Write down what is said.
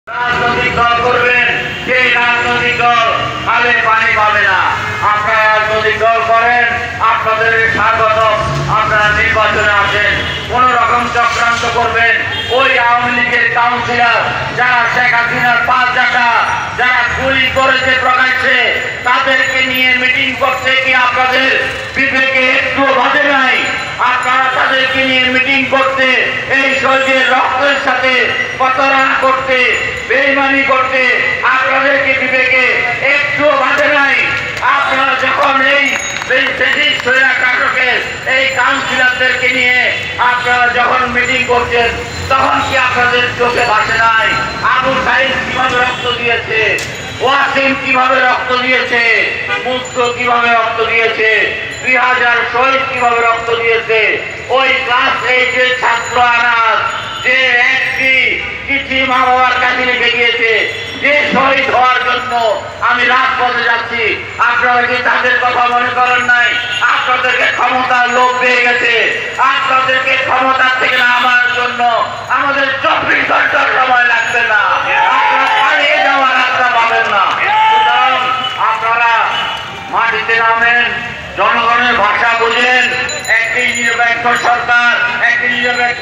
রাজনৈতিক দল করবেন, সেই রাজনৈতিক দল খালে পানি পাবে না। আপনারা রাজনৈতিক দল করেন, আপনাদের স্বাগত। আপনারা নির্বাচনে আসেন, কোন রকম চক্রান্ত করবেন, ওই আওয়ামী লীগের কাউন্সিলর যারা শেখ হাসিনার 5 টাকা যারা গুলি করেছে প্রকাশ্যে, তাদেরকে নিয়ে মিটিং করতে কি আপনাদের বিবেকে একটু বাধে নাই? আপনারা তাদেরকে নিয়ে মিটিং করতে, এই শহীদের রক্তের সাথে প্রতারণা করতে, বেইমানি করতে আপনাদেরকে বিবেকে একটু বাধে নাই? আপনারা যখন এই এই কাউন্সিলরদেরকে নিয়ে আপনারা যখন মিটিং করছেন, তখন কি আপনাদের চোখে ভাসে নাই আবু সাইদ কিভাবে রক্ত দিয়েছে, ওয়াসিম কিভাবে রক্ত দিয়েছে, মুক্ত কিভাবে রক্ত দিয়েছে, 2000 শহীদ কিভাবে রক্ত দিয়েছে? ওই ক্লাস 8-এর ছাত্র আনাস যে একটি চিঠি মা বাবার কাছে রেখে গিয়েছে, যে শহীদ হওয়ার জন্য আমি রাজপথে যাচ্ছি, আপনারা কি তাদের কথা মনে করেন নাই? আপনাদেরকে ক্ষমতার লোভ পেয়ে গেছে, আপনাদেরকে ক্ষমতার থেকে নামার জন্য আমাদের 24 ঘন্টার সময় লাগবে না, আপনারা পালিয়ে যাওয়ার রাস্তা পাবেন না। সুতরাং আপনারা মাটিতে নামেন, জনগণের ভাষা বুঝেন। একটি নিরপেক্ষ সরকার, একটি নিরপেক্ষ